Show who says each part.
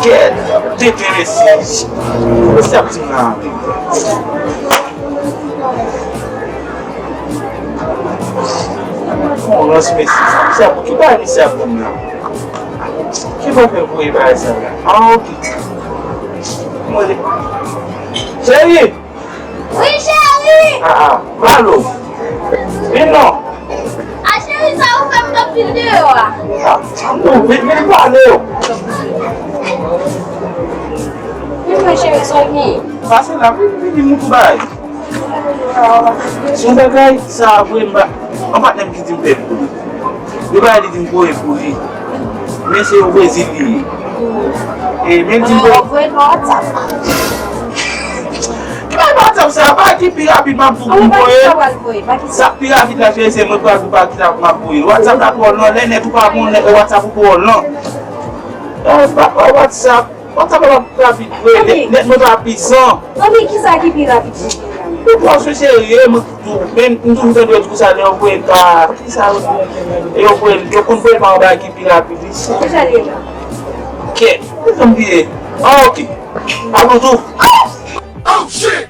Speaker 1: Quer dever esse. Você é não. Bom, lance Messi. Sabe o que vai me ser não? Que vai ver vai essa? Ah, ok. Chérie!
Speaker 2: Oui, chérie!
Speaker 1: Ah, alô? Vem não.
Speaker 2: A chérie saiu pra me dar pneu,
Speaker 1: Não, vem valeu.
Speaker 2: Vem, chérie, só aqui.
Speaker 1: Passa lá, vem muito mais. Se você vai saber, não vai ter que dizer. Eu vai dizer por aí. Mas eu vou dizer. Mesmo
Speaker 2: eu vou no WhatsApp.
Speaker 1: Que vai WhatsApp? Você vai aqui pegar a pipa para o Sa pegar a pipa para você para o WhatsApp tá por não, né? Tu para o WhatsApp por não. WhatsApp para vir, né? Não vai pisar.
Speaker 2: Não me quis aqui virar.
Speaker 1: Eu posso ser mesmo não tem dois que saem eu vou entrar. Eu vou mandar aqui pegar isso. Que? Ok. Vamos tu. Oh shit!